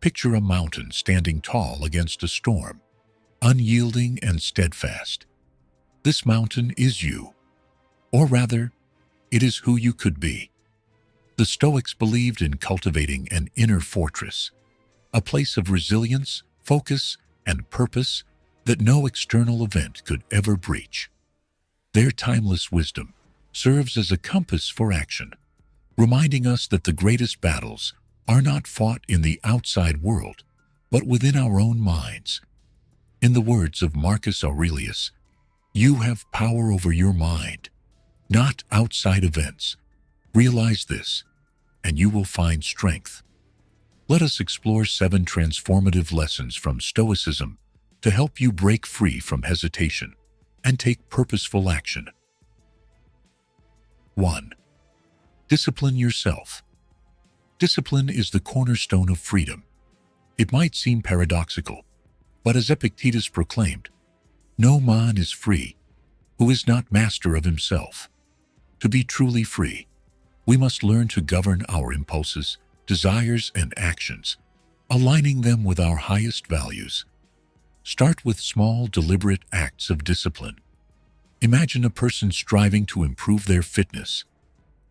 Picture a mountain standing tall against a storm, unyielding and steadfast. This mountain is you, or rather, it is who you could be. The Stoics believed in cultivating an inner fortress, a place of resilience, focus, and purpose that no external event could ever breach. Their timeless wisdom serves as a compass for action, reminding us that the greatest battles are not fought in the outside world, but within our own minds. In the words of Marcus Aurelius, "You have power over your mind, not outside events. Realize this, and you will find strength." Let us explore 7 transformative lessons from Stoicism to help you break free from hesitation and take purposeful action. 1. Discipline yourself. Discipline is the cornerstone of freedom. It might seem paradoxical, but as Epictetus proclaimed, "No man is free who is not master of himself." To be truly free, we must learn to govern our impulses, desires, and actions, aligning them with our highest values. Start with small, deliberate acts of discipline. Imagine a person striving to improve their fitness.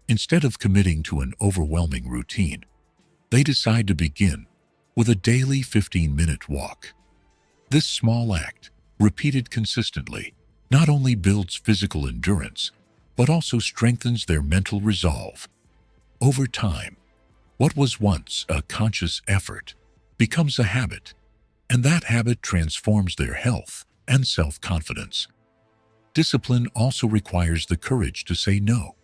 Instead of committing to an overwhelming routine, they decide to begin with a daily 15-minute walk. This small act, repeated consistently, not only builds physical endurance, but also strengthens their mental resolve. Over time, what was once a conscious effort becomes a habit, and that habit transforms their health and self-confidence. Discipline also requires the courage to say no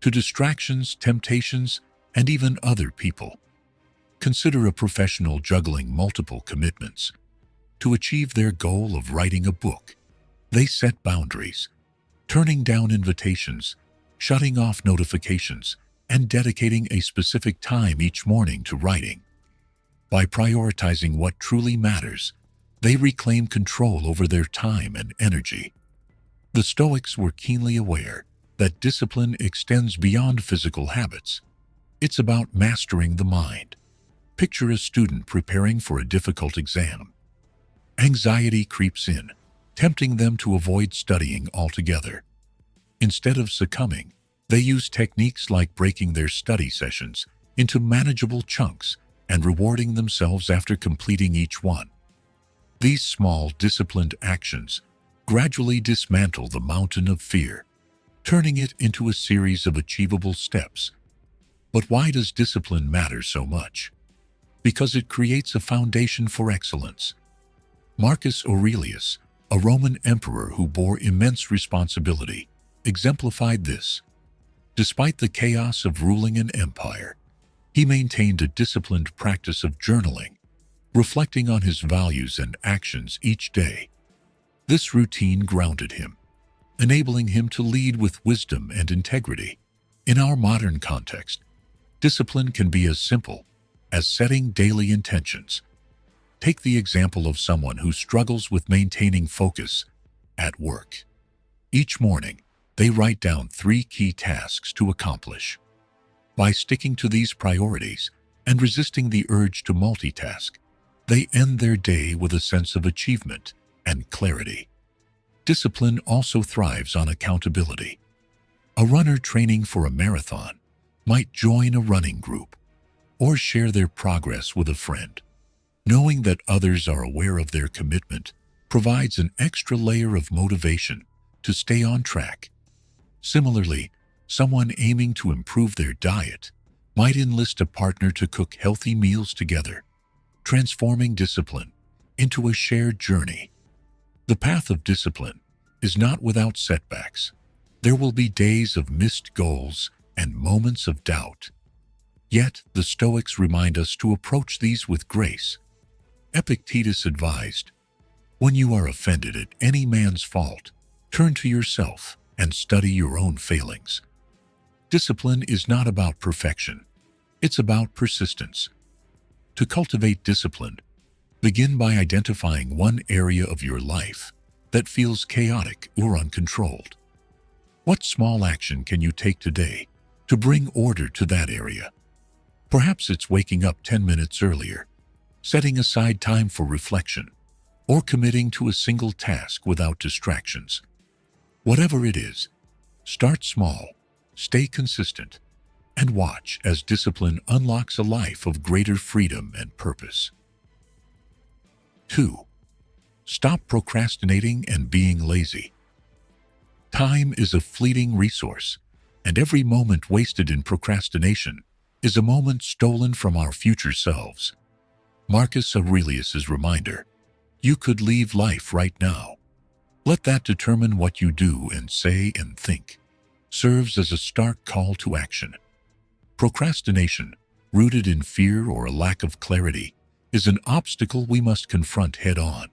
to distractions, temptations, and even other people. Consider a professional juggling multiple commitments. To achieve their goal of writing a book, they set boundaries, turning down invitations, shutting off notifications, and dedicating a specific time each morning to writing. By prioritizing what truly matters, they reclaim control over their time and energy. The Stoics were keenly aware that discipline extends beyond physical habits. It's about mastering the mind. Picture a student preparing for a difficult exam. Anxiety creeps in, tempting them to avoid studying altogether. Instead of succumbing, they use techniques like breaking their study sessions into manageable chunks and rewarding themselves after completing each one. These small, disciplined actions gradually dismantle the mountain of fear, turning it into a series of achievable steps. But why does discipline matter so much? Because it creates a foundation for excellence. Marcus Aurelius, a Roman emperor who bore immense responsibility, exemplified this. Despite the chaos of ruling an empire, he maintained a disciplined practice of journaling, reflecting on his values and actions each day. This routine grounded him, enabling him to lead with wisdom and integrity. In our modern context, discipline can be as simple as setting daily intentions. Take the example of someone who struggles with maintaining focus at work. Each morning, they write down 3 key tasks to accomplish. By sticking to these priorities and resisting the urge to multitask, they end their day with a sense of achievement and clarity. Discipline also thrives on accountability. A runner training for a marathon might join a running group or share their progress with a friend. Knowing that others are aware of their commitment provides an extra layer of motivation to stay on track. Similarly, someone aiming to improve their diet might enlist a partner to cook healthy meals together, transforming discipline into a shared journey. The path of discipline is not without setbacks. There will be days of missed goals and moments of doubt. Yet, the Stoics remind us to approach these with grace. Epictetus advised, "When you are offended at any man's fault, turn to yourself and study your own failings." Discipline is not about perfection. It's about persistence. To cultivate discipline, begin by identifying one area of your life that feels chaotic or uncontrolled. What small action can you take today to bring order to that area? Perhaps it's waking up 10 minutes earlier, setting aside time for reflection, or committing to a single task without distractions. Whatever it is, start small, stay consistent, and watch as discipline unlocks a life of greater freedom and purpose. 2. Stop procrastinating and being lazy. Time is a fleeting resource, and every moment wasted in procrastination is a moment stolen from our future selves. Marcus Aurelius' reminder, "You could leave life right now. Let that determine what you do and say and think," serves as a stark call to action. Procrastination, rooted in fear or a lack of clarity, is an obstacle we must confront head-on.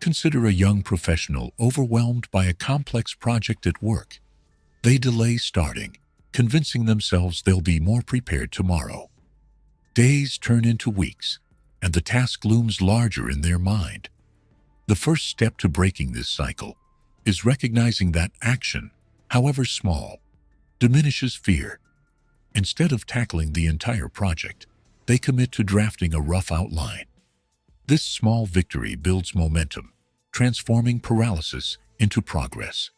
Consider a young professional overwhelmed by a complex project at work. They delay starting, convincing themselves they'll be more prepared tomorrow. Days turn into weeks, and the task looms larger in their mind. The first step to breaking this cycle is recognizing that action, however small, diminishes fear. Instead of tackling the entire project, they commit to drafting a rough outline. This small victory builds momentum, transforming paralysis into progress.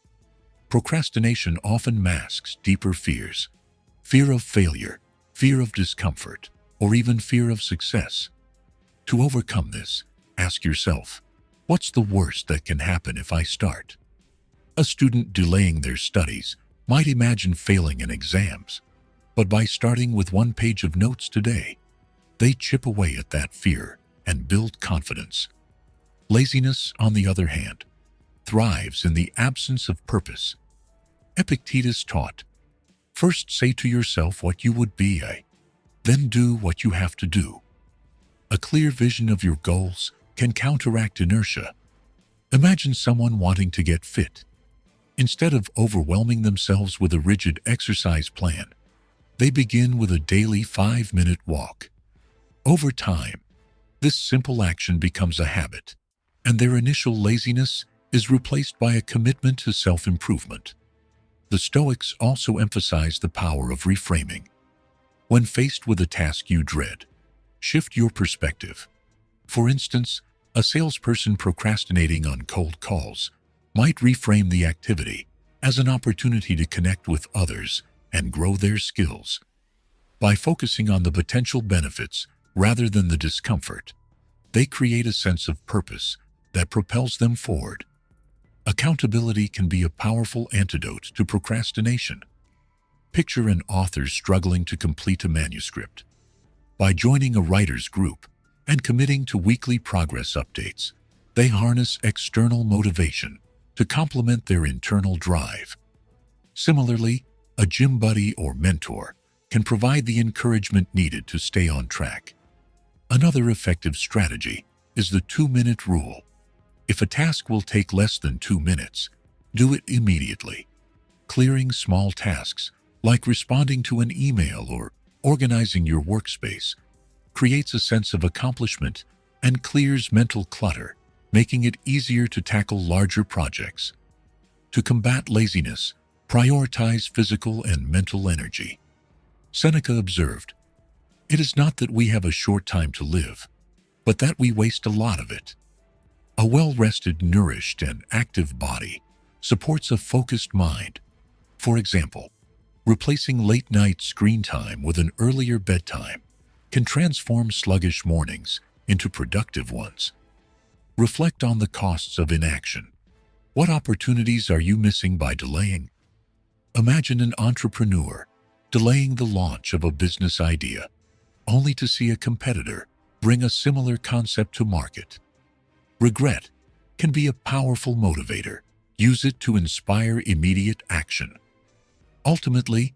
Procrastination often masks deeper fears: fear of failure, fear of discomfort, or even fear of success. To overcome this, ask yourself, what's the worst that can happen if I start? A student delaying their studies might imagine failing in exams, but by starting with one page of notes today, they chip away at that fear and build confidence. Laziness, on the other hand, thrives in the absence of purpose. Epictetus taught, "First say to yourself what you would be, then do what you have to do." A clear vision of your goals can counteract inertia. Imagine someone wanting to get fit. Instead of overwhelming themselves with a rigid exercise plan, they begin with a daily 5-minute walk. Over time, this simple action becomes a habit, and their initial laziness is replaced by a commitment to self-improvement. The Stoics also emphasize the power of reframing. When faced with a task you dread, shift your perspective. For instance, a salesperson procrastinating on cold calls might reframe the activity as an opportunity to connect with others and grow their skills. By focusing on the potential benefits rather than the discomfort, they create a sense of purpose that propels them forward. Accountability can be a powerful antidote to procrastination. Picture an author struggling to complete a manuscript. By joining a writer's group and committing to weekly progress updates, they harness external motivation to complement their internal drive. Similarly, a gym buddy or mentor can provide the encouragement needed to stay on track. Another effective strategy is the 2-minute rule. If a task will take less than 2 minutes, do it immediately. Clearing small tasks, like responding to an email or organizing your workspace, creates a sense of accomplishment and clears mental clutter, making it easier to tackle larger projects. To combat laziness, prioritize physical and mental energy. Seneca observed, "It is not that we have a short time to live, but that we waste a lot of it." A well-rested, nourished, and active body supports a focused mind. For example, replacing late-night screen time with an earlier bedtime can transform sluggish mornings into productive ones. Reflect on the costs of inaction. What opportunities are you missing by delaying? Imagine an entrepreneur delaying the launch of a business idea, only to see a competitor bring a similar concept to market. Regret can be a powerful motivator. Use it to inspire immediate action. Ultimately,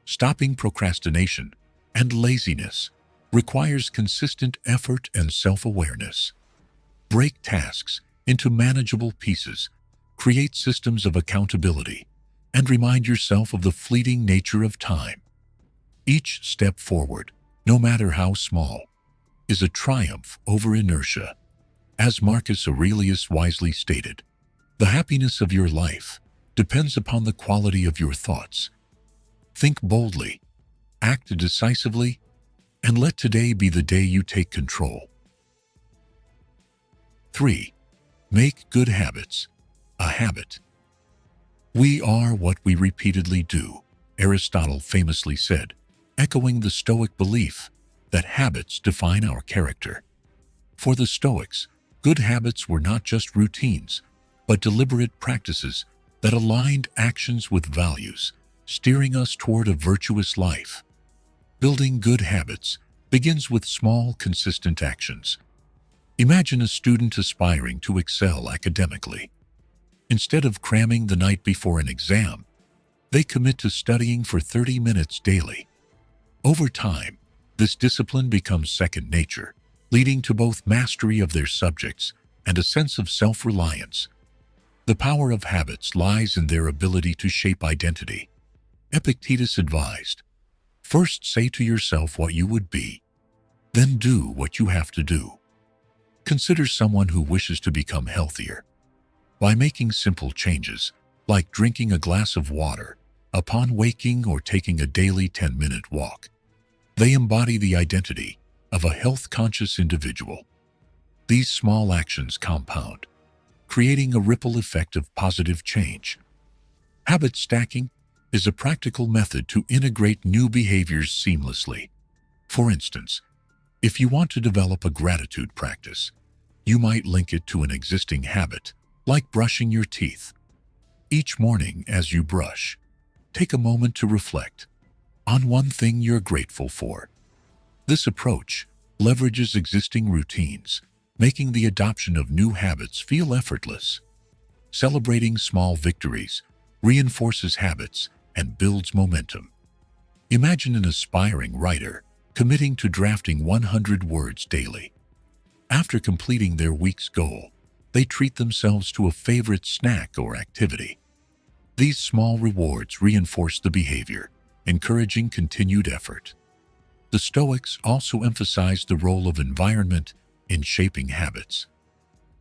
stopping procrastination and laziness requires consistent effort and self-awareness. Break tasks into manageable pieces, create systems of accountability, and remind yourself of the fleeting nature of time. Each step forward, no matter how small, is a triumph over inertia. As Marcus Aurelius wisely stated, "The happiness of your life depends upon the quality of your thoughts." Think boldly, act decisively, and let today be the day you take control. 3. Make good habits a habit. We are what we repeatedly do, Aristotle famously said, echoing the Stoic belief that habits define our character. For the Stoics, good habits were not just routines, but deliberate practices that aligned actions with values, steering us toward a virtuous life. Building good habits begins with small, consistent actions. Imagine a student aspiring to excel academically. Instead of cramming the night before an exam, they commit to studying for 30 minutes daily. Over time, this discipline becomes second nature, leading to both mastery of their subjects and a sense of self-reliance. The power of habits lies in their ability to shape identity. Epictetus advised, "First say to yourself what you would be, then do what you have to do." Consider someone who wishes to become healthier. By making simple changes, like drinking a glass of water upon waking or taking a daily 10-minute walk, they embody the identity of a health-conscious individual. These small actions compound, creating a ripple effect of positive change. Habit stacking is a practical method to integrate new behaviors seamlessly. For instance, if you want to develop a gratitude practice, you might link it to an existing habit, like brushing your teeth. Each morning as you brush, take a moment to reflect on one thing you're grateful for. This approach leverages existing routines, making the adoption of new habits feel effortless. Celebrating small victories reinforces habits and builds momentum. Imagine an aspiring writer committing to drafting 100 words daily. After completing their week's goal, they treat themselves to a favorite snack or activity. These small rewards reinforce the behavior, encouraging continued effort. The Stoics also emphasized the role of environment in shaping habits.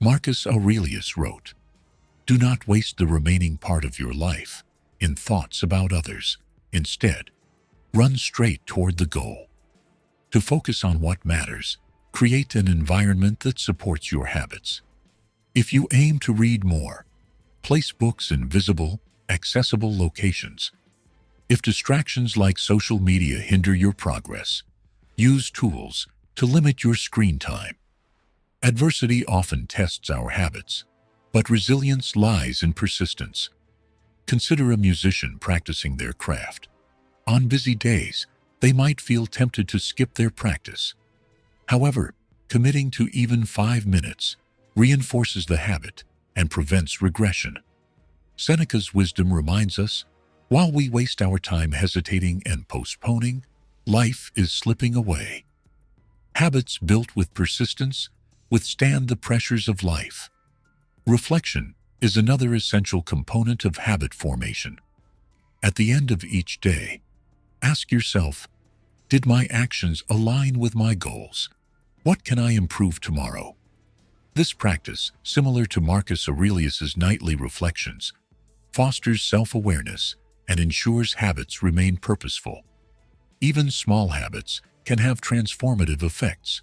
Marcus Aurelius wrote, "Do not waste the remaining part of your life in thoughts about others. Instead, run straight toward the goal." To focus on what matters, create an environment that supports your habits. If you aim to read more, place books in visible, accessible locations. If distractions like social media hinder your progress, use tools to limit your screen time. Adversity often tests our habits, but resilience lies in persistence. Consider a musician practicing their craft. On busy days, they might feel tempted to skip their practice. However, committing to even 5 minutes reinforces the habit and prevents regression. Seneca's wisdom reminds us, while we waste our time hesitating and postponing, life is slipping away. Habits built with persistence withstand the pressures of life. Reflection is another essential component of habit formation. At the end of each day, ask yourself, did my actions align with my goals? What can I improve tomorrow? This practice, similar to Marcus Aurelius's nightly reflections, fosters self-awareness and ensures habits remain purposeful. Even small habits can have transformative effects.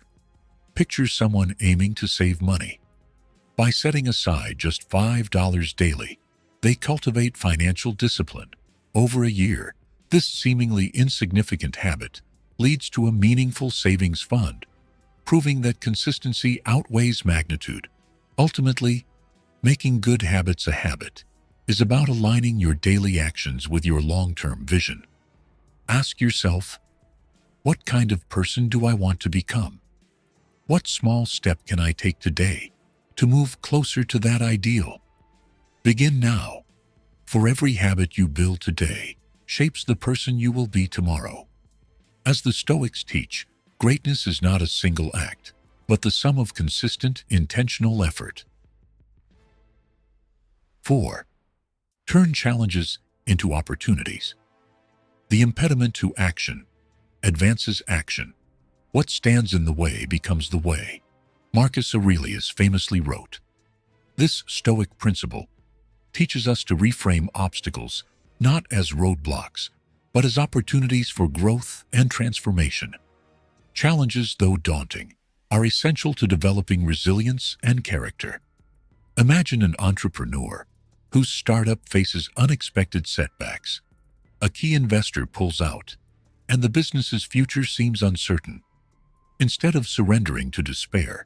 Picture someone aiming to save money. By setting aside just $5 daily, they cultivate financial discipline. Over a year, this seemingly insignificant habit leads to a meaningful savings fund, proving that consistency outweighs magnitude. Ultimately, making good habits a habit is about aligning your daily actions with your long-term vision. Ask yourself, what kind of person do I want to become? What small step can I take today to move closer to that ideal? Begin now, for every habit you build today shapes the person you will be tomorrow. As the Stoics teach, greatness is not a single act, but the sum of consistent, intentional effort. 4. Turn challenges into opportunities. The impediment to action advances action. What stands in the way becomes the way. Marcus Aurelius famously wrote, "This Stoic principle teaches us to reframe obstacles not as roadblocks, but as opportunities for growth and transformation." Challenges, though daunting, are essential to developing resilience and character. Imagine an entrepreneur whose startup faces unexpected setbacks. A key investor pulls out, and the business's future seems uncertain. Instead of surrendering to despair,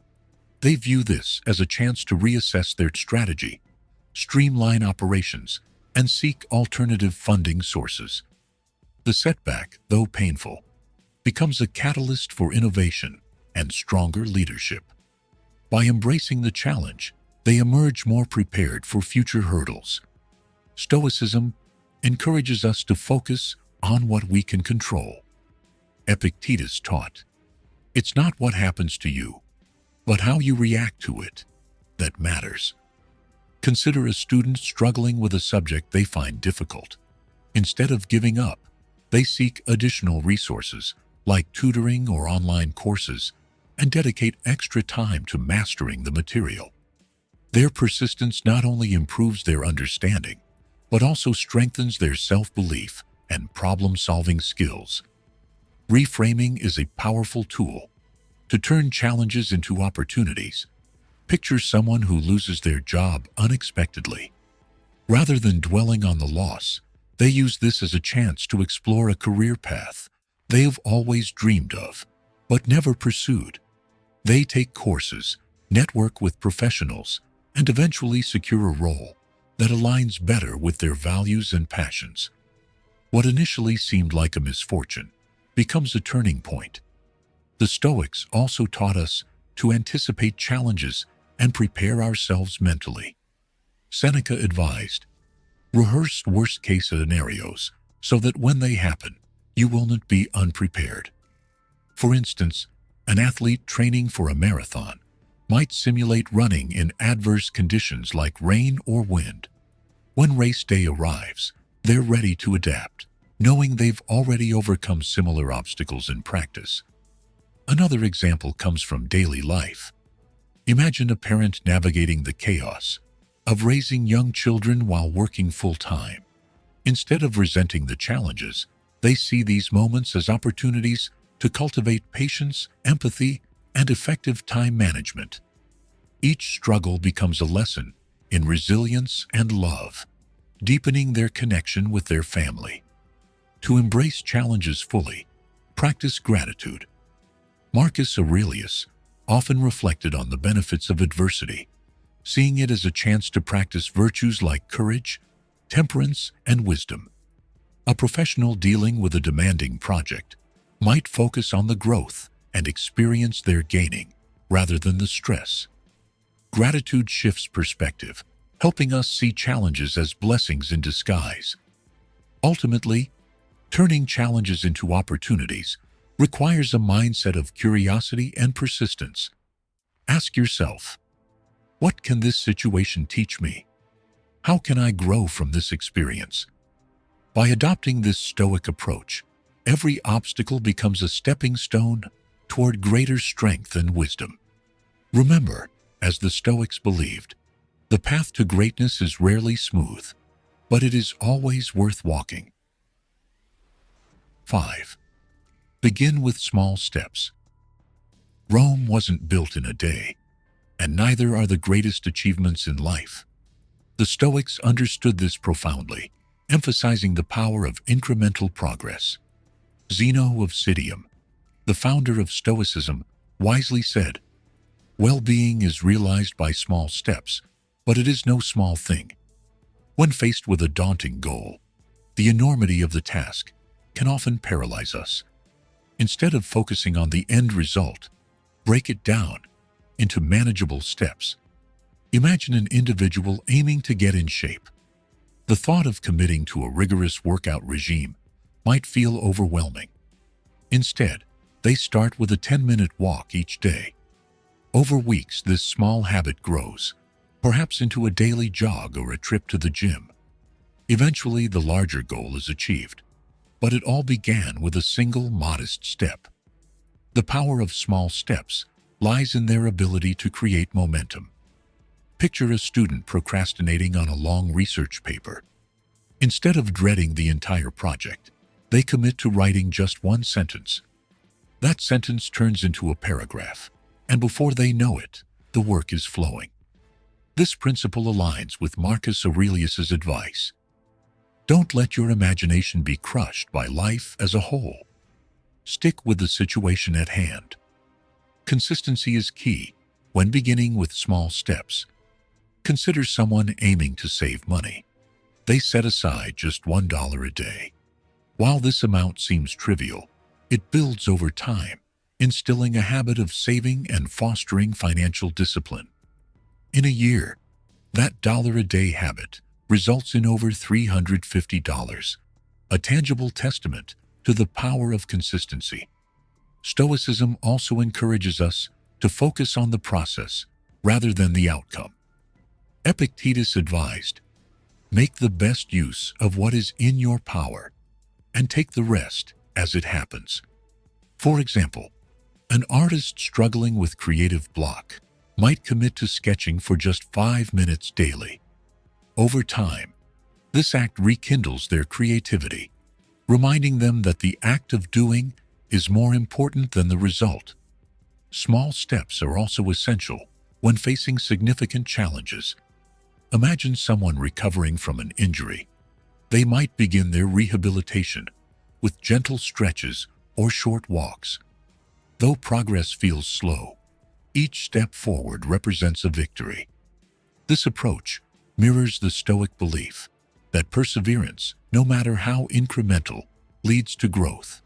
they view this as a chance to reassess their strategy, streamline operations, and seek alternative funding sources. The setback, though painful, becomes a catalyst for innovation and stronger leadership. By embracing the challenge, they emerge more prepared for future hurdles. Stoicism encourages us to focus on what we can control. Epictetus taught, "It's not what happens to you, but how you react to it that matters." Consider a student struggling with a subject they find difficult. Instead of giving up, they seek additional resources like tutoring or online courses and dedicate extra time to mastering the material. Their persistence not only improves their understanding, but also strengthens their self-belief and problem-solving skills. Reframing is a powerful tool to turn challenges into opportunities. Picture someone who loses their job unexpectedly. Rather than dwelling on the loss, they use this as a chance to explore a career path they have always dreamed of, but never pursued. They take courses, network with professionals, and eventually secure a role that aligns better with their values and passions. What initially seemed like a misfortune becomes a turning point. The Stoics also taught us to anticipate challenges and prepare ourselves mentally. Seneca advised, "Rehearse worst-case scenarios so that when they happen, you will not be unprepared." For instance, an athlete training for a marathon might simulate running in adverse conditions like rain or wind. When race day arrives, they're ready to adapt, knowing they've already overcome similar obstacles in practice. Another example comes from daily life. Imagine a parent navigating the chaos of raising young children while working full-time. Instead of resenting the challenges, they see these moments as opportunities to cultivate patience, empathy, and effective time management. Each struggle becomes a lesson in resilience and love, deepening their connection with their family. To embrace challenges fully, practice gratitude. Marcus Aurelius often reflected on the benefits of adversity, seeing it as a chance to practice virtues like courage, temperance, and wisdom. A professional dealing with a demanding project might focus on the growth and experience they're gaining rather than the stress. Gratitude shifts perspective, helping us see challenges as blessings in disguise. Ultimately, turning challenges into opportunities requires a mindset of curiosity and persistence. Ask yourself, what can this situation teach me? How can I grow from this experience? By adopting this Stoic approach, every obstacle becomes a stepping stone toward greater strength and wisdom. Remember, as the Stoics believed, the path to greatness is rarely smooth, but it is always worth walking. 5. Begin with small steps. Rome wasn't built in a day, and neither are the greatest achievements in life. The Stoics understood this profoundly, emphasizing the power of incremental progress. Zeno of Citium, the founder of Stoicism, wisely said, "Well-being is realized by small steps, but it is no small thing." When faced with a daunting goal, the enormity of the task can often paralyze us. Instead of focusing on the end result, break it down into manageable steps. Imagine an individual aiming to get in shape. The thought of committing to a rigorous workout regime might feel overwhelming. Instead, they start with a 10-minute walk each day. Over weeks, this small habit grows, perhaps into a daily jog or a trip to the gym. Eventually, the larger goal is achieved, but it all began with a single modest step. The power of small steps lies in their ability to create momentum. Picture a student procrastinating on a long research paper. Instead of dreading the entire project, they commit to writing just one sentence. That sentence turns into a paragraph, and before they know it, the work is flowing. This principle aligns with Marcus Aurelius's advice. Don't let your imagination be crushed by life as a whole. Stick with the situation at hand. Consistency is key when beginning with small steps. Consider someone aiming to save money. They set aside just $1 a day. While this amount seems trivial, it builds over time, instilling a habit of saving and fostering financial discipline. In a year, that $1-a-day habit results in over $350, a tangible testament to the power of consistency. Stoicism also encourages us to focus on the process rather than the outcome. Epictetus advised, "Make the best use of what is in your power, and take the rest as it happens." For example, an artist struggling with creative block might commit to sketching for just 5 minutes daily. Over time, this act rekindles their creativity, reminding them that the act of doing is more important than the result. Small steps are also essential when facing significant challenges. Imagine someone recovering from an injury. They might begin their rehabilitation with gentle stretches or short walks. Though progress feels slow, each step forward represents a victory. This approach mirrors the Stoic belief that perseverance, no matter how incremental, leads to growth.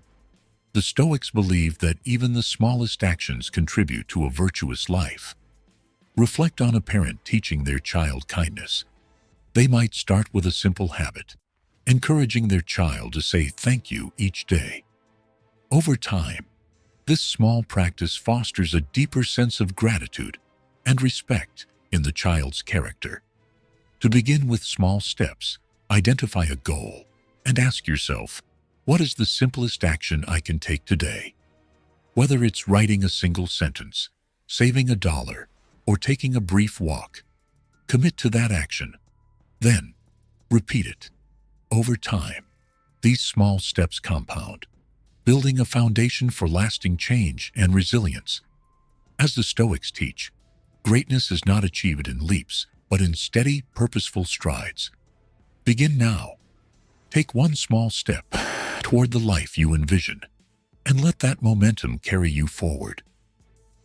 The Stoics believe that even the smallest actions contribute to a virtuous life. Reflect on a parent teaching their child kindness. They might start with a simple habit, encouraging their child to say thank you each day. Over time, this small practice fosters a deeper sense of gratitude and respect in the child's character. To begin with small steps, identify a goal and ask yourself, what is the simplest action I can take today? Whether it's writing a single sentence, saving $1, or taking a brief walk, commit to that action. Then, repeat it. Over time, these small steps compound, building a foundation for lasting change and resilience. As the Stoics teach, greatness is not achieved in leaps, but in steady, purposeful strides. Begin now. Take one small step toward the life you envision, and let that momentum carry you forward.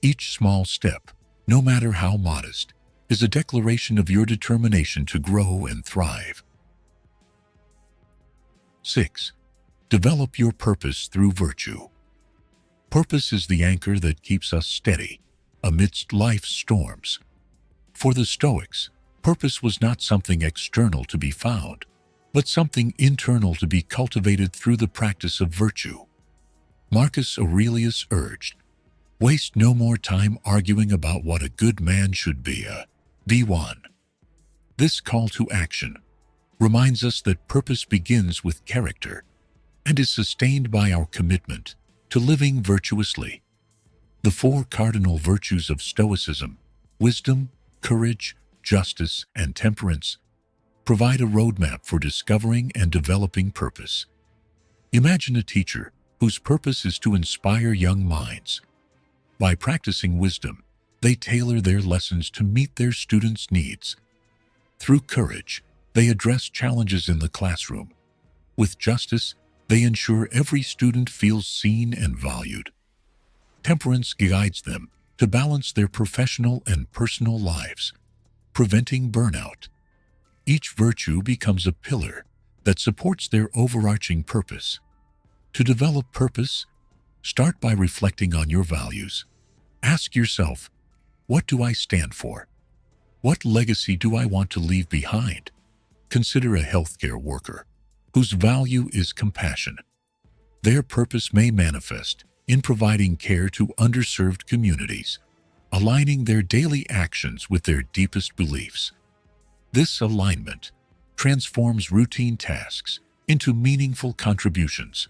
Each small step, no matter how modest, is a declaration of your determination to grow and thrive. 6. Develop your purpose through virtue. Purpose is the anchor that keeps us steady amidst life's storms. For the Stoics, purpose was not something external to be found, but something internal to be cultivated through the practice of virtue. Marcus Aurelius urged, "Waste no more time arguing about what a good man should be one." This call to action reminds us that purpose begins with character and is sustained by our commitment to living virtuously. The 4 cardinal virtues of Stoicism, wisdom, courage, justice, and temperance, provide a roadmap for discovering and developing purpose. Imagine a teacher whose purpose is to inspire young minds. By practicing wisdom, they tailor their lessons to meet their students' needs. Through courage, they address challenges in the classroom. With justice, they ensure every student feels seen and valued. Temperance guides them to balance their professional and personal lives, preventing burnout. Each virtue becomes a pillar that supports their overarching purpose. To develop purpose, start by reflecting on your values. Ask yourself, what do I stand for? What legacy do I want to leave behind? Consider a healthcare worker whose value is compassion. Their purpose may manifest in providing care to underserved communities, aligning their daily actions with their deepest beliefs. This alignment transforms routine tasks into meaningful contributions.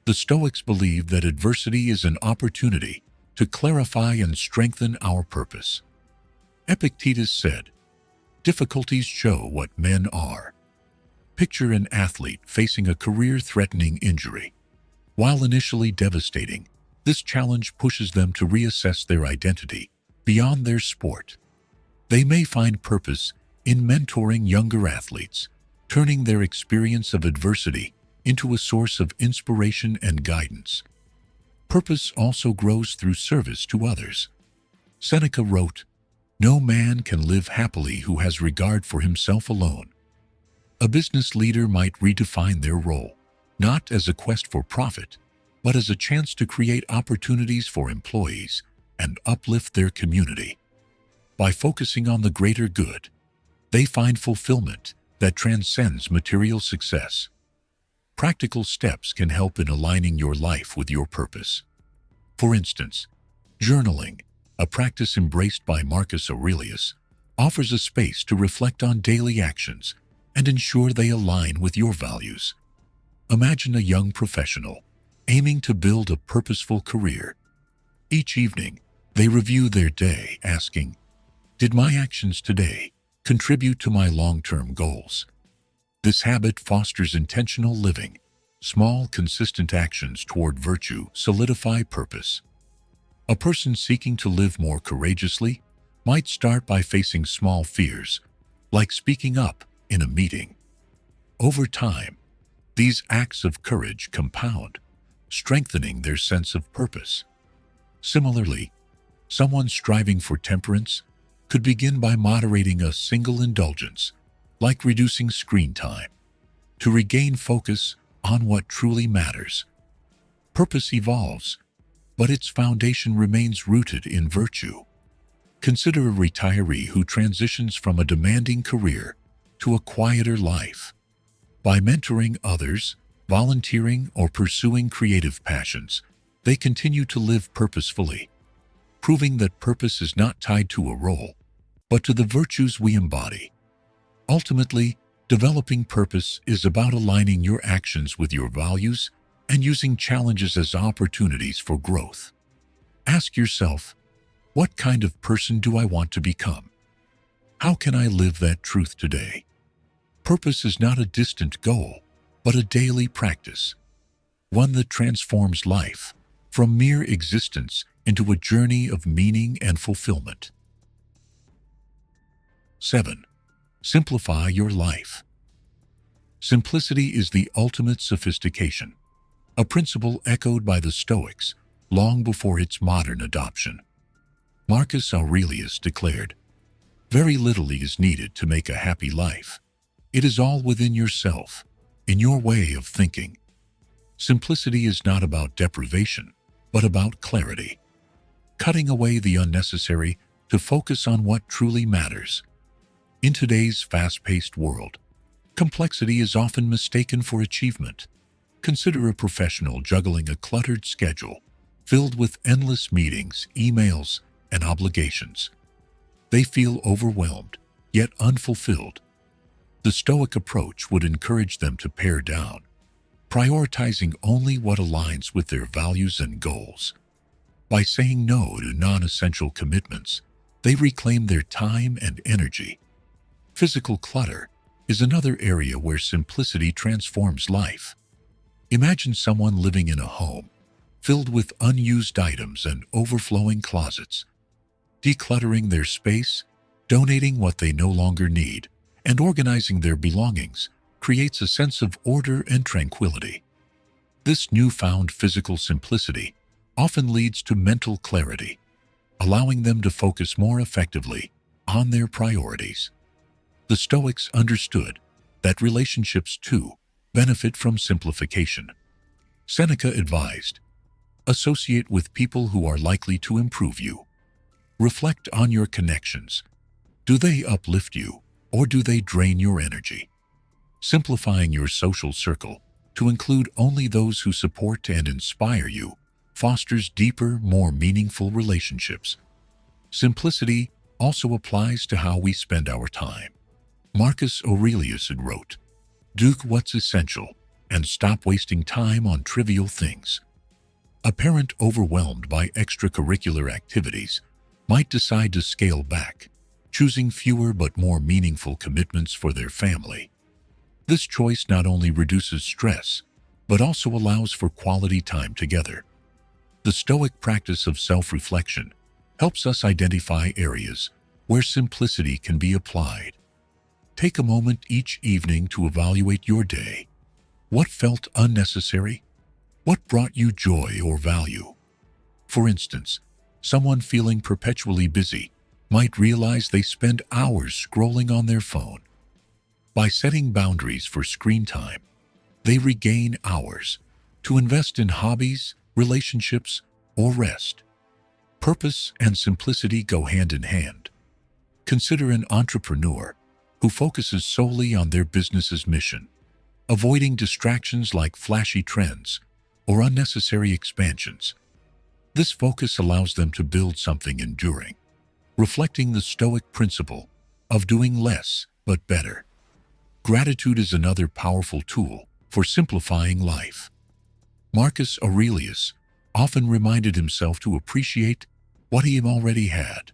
The Stoics believe that adversity is an opportunity to clarify and strengthen our purpose. Epictetus said, "Difficulties show what men are." Picture an athlete facing a career-threatening injury. While initially devastating, This challenge pushes them to reassess their identity beyond their sport. They may find purpose in mentoring younger athletes, turning their experience of adversity into a source of inspiration and guidance. Purpose also grows through service to others. Seneca wrote, "No man can live happily who has regard for himself alone." A business leader might redefine their role, not as a quest for profit, but as a chance to create opportunities for employees and uplift their community. By focusing on the greater good, they find fulfillment that transcends material success. Practical steps can help in aligning your life with your purpose. For instance, journaling, a practice embraced by Marcus Aurelius, offers a space to reflect on daily actions and ensure they align with your values. Imagine a young professional aiming to build a purposeful career. Each evening, they review their day, asking, "Did my actions today contribute to my long-term goals?" This habit fosters intentional living. Small, consistent actions toward virtue solidify purpose. A person seeking to live more courageously might start by facing small fears, like speaking up in a meeting. Over time, these acts of courage compound, strengthening their sense of purpose. Similarly, someone striving for temperance could begin by moderating a single indulgence, like reducing screen time, to regain focus on what truly matters. Purpose evolves, but its foundation remains rooted in virtue. Consider a retiree who transitions from a demanding career to a quieter life. By mentoring others, volunteering, or pursuing creative passions, they continue to live purposefully, proving that purpose is not tied to a role, but to the virtues we embody. Ultimately, developing purpose is about aligning your actions with your values and using challenges as opportunities for growth. Ask yourself, what kind of person do I want to become? How can I live that truth today? Purpose is not a distant goal, but a daily practice, one that transforms life from mere existence into a journey of meaning and fulfillment. 7. Simplify your life. Simplicity is the ultimate sophistication, a principle echoed by the Stoics long before its modern adoption. Marcus Aurelius declared, "Very little is needed to make a happy life. It is all within yourself, in your way of thinking." Simplicity is not about deprivation, but about clarity, cutting away the unnecessary to focus on what truly matters. In today's fast-paced world, complexity is often mistaken for achievement. Consider a professional juggling a cluttered schedule filled with endless meetings, emails, and obligations. They feel overwhelmed, yet unfulfilled. The Stoic approach would encourage them to pare down, prioritizing only what aligns with their values and goals. By saying no to non-essential commitments, they reclaim their time and energy. Physical clutter is another area where simplicity transforms life. Imagine someone living in a home filled with unused items and overflowing closets. Decluttering their space, donating what they no longer need, and organizing their belongings creates a sense of order and tranquility. This newfound physical simplicity often leads to mental clarity, allowing them to focus more effectively on their priorities. The Stoics understood that relationships, too, benefit from simplification. Seneca advised, "Associate with people who are likely to improve you. Reflect on your connections. Do they uplift you, or do they drain your energy?" Simplifying your social circle to include only those who support and inspire you fosters deeper, more meaningful relationships. Simplicity also applies to how we spend our time. Marcus Aurelius had wrote, "Do what's essential and stop wasting time on trivial things." A parent overwhelmed by extracurricular activities might decide to scale back, choosing fewer but more meaningful commitments for their family. This choice not only reduces stress, but also allows for quality time together. The Stoic practice of self-reflection helps us identify areas where simplicity can be applied. Take a moment each evening to evaluate your day. What felt unnecessary? What brought you joy or value? For instance, someone feeling perpetually busy might realize they spend hours scrolling on their phone. By setting boundaries for screen time, they regain hours to invest in hobbies, relationships, or rest. Purpose and simplicity go hand in hand. Consider an entrepreneur who focuses solely on their business's mission, avoiding distractions like flashy trends or unnecessary expansions. This focus allows them to build something enduring, reflecting the Stoic principle of doing less but better. Gratitude is another powerful tool for simplifying life. Marcus Aurelius often reminded himself to appreciate what he already had.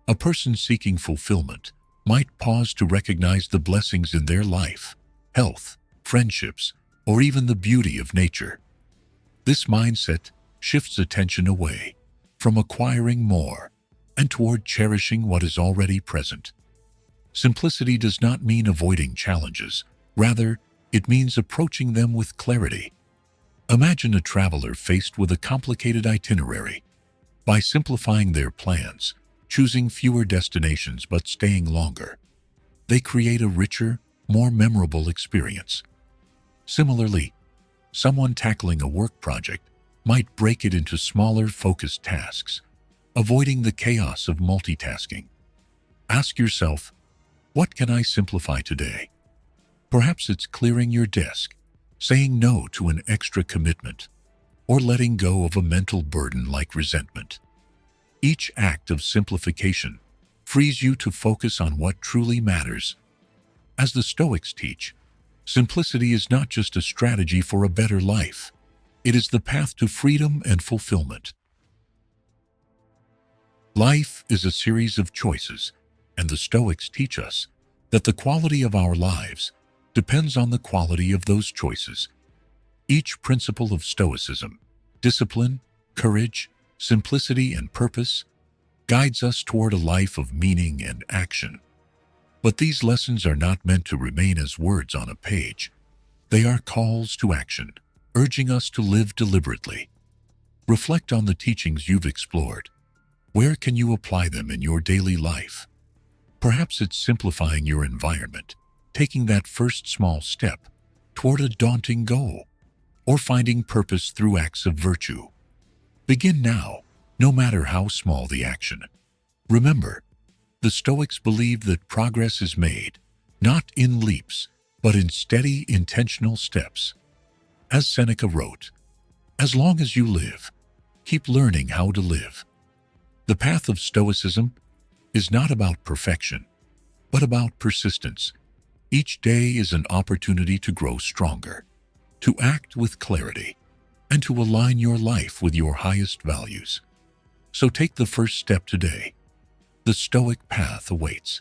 A person seeking fulfillment might pause to recognize the blessings in their life, health, friendships, or even the beauty of nature. This mindset shifts attention away from acquiring more and toward cherishing what is already present. Simplicity does not mean avoiding challenges. Rather, it means approaching them with clarity. Imagine a traveler faced with a complicated itinerary. By simplifying their plans, choosing fewer destinations but staying longer, they create a richer, more memorable experience. Similarly, someone tackling a work project might break it into smaller, focused tasks, avoiding the chaos of multitasking. Ask yourself, what can I simplify today? Perhaps it's clearing your desk, saying no to an extra commitment, or letting go of a mental burden like resentment. Each act of simplification frees you to focus on what truly matters. As the Stoics teach, simplicity is not just a strategy for a better life. It is the path to freedom and fulfillment. Life is a series of choices, and the Stoics teach us that the quality of our lives depends on the quality of those choices. Each principle of Stoicism, discipline, courage, simplicity, and purpose, guides us toward a life of meaning and action. But these lessons are not meant to remain as words on a page. They are calls to action, urging us to live deliberately. Reflect on the teachings you've explored. Where can you apply them in your daily life? Perhaps it's simplifying your environment, taking that first small step toward a daunting goal, or finding purpose through acts of virtue. Begin now, no matter how small the action. Remember, the Stoics believe that progress is made, not in leaps, but in steady, intentional steps. As Seneca wrote, "As long as you live, keep learning how to live." The path of Stoicism is not about perfection, but about persistence. Each day is an opportunity to grow stronger, to act with clarity, and to align your life with your highest values. So take the first step today. The Stoic path awaits.